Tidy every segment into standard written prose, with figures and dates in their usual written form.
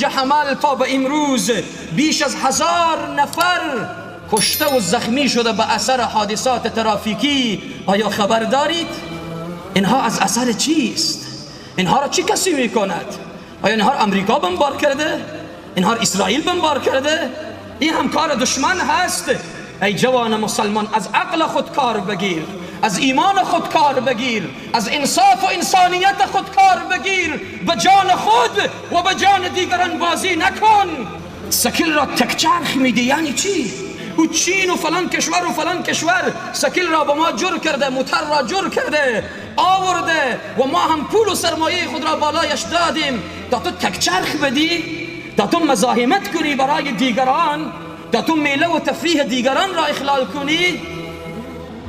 حمل تا به امروز بیش از 1000 نفر کشته و زخمی شده به اثر حادثات ترافیکی. آیا خبر دارید؟ اینها از اثر چیست؟ اینها را چی کسی میکند؟ آیا اینها امریکا بمبار کرده؟ اینها اسرائیل بمبار کرده؟ این هم کار دشمن هست. ای جوان مسلمان، از عقل خود کار بگیر، از ایمان خود کار بگیر، از انصاف و انسانیت خود کار بگیر. به جان خود و به جان دیگران بازی نکن. سکل را تکچرخ میدی یعنی چی؟ او چین و فلان کشور و فلان کشور سکل را به ما جور کرده، موتر را جور کرده آورده و ما هم پول و سرمایه خود را بالایش دادیم تا تو تکچرخ بدی، تا تو مزاحمت کنی برای دیگران، تا تو میله و تفریح دیگران را اخلال کنی.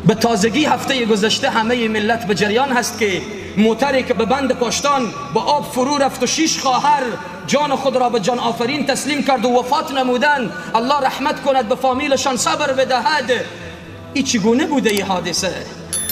به تازگی هفته گذشته همه ملت به جریان هست که موتری که به بند پشتان با آب فرو رفت و 6 خواهر جان خود را به جان آفرین تسلیم کرد و وفات نمودند. الله رحمت کند، به فامیلشان صبر بدهد. این چگونه بوده این حادثه؟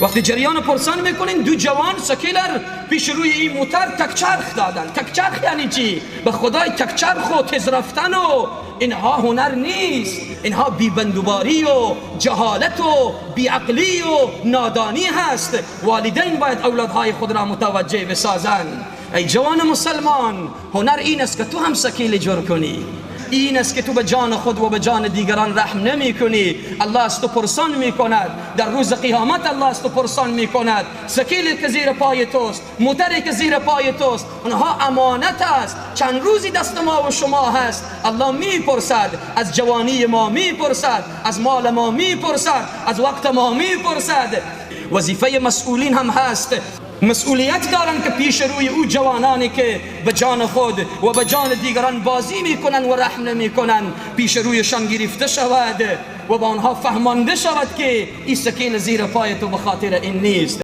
وقتی جریان پرسان میکنین 2 جوان سکیلر پیش روی این موتر تکچرخ دادن. تکچرخ یعنی چی؟ به خدای تکچرخ و تز رفتن و اینها هنر نیست. اینها بیبندوباری و جهالت و بیعقلی و نادانی هست. والدین باید اولادهای خود را متوجه بسازند. ای جوان مسلمان، هنر این است که تو هم سکیل جور کنی، این است که تو به جان خود و به جان دیگران رحم نمی کنی. الله از تو پرسان می کند. در روز قیامت الله از تو پرسان می کند. سکیلی که زیر پای توست، موتری که زیر پای توست، اونها امانت است. چند روزی دست ما و شما هست. الله می پرسد، از جوانی ما می پرسد، از مال ما می پرسد، از وقت ما می پرسد. وظیفه مسئولین هم هست، مسئولیت دارند که پیش روی او جوانانی که به جان خود و به جان دیگران بازی میکنن و رحم نمیکنن پیش رویشان گرفته شود و با آنها فهمانده شود که این سکیل زیر پای تو به خاطر این نیست.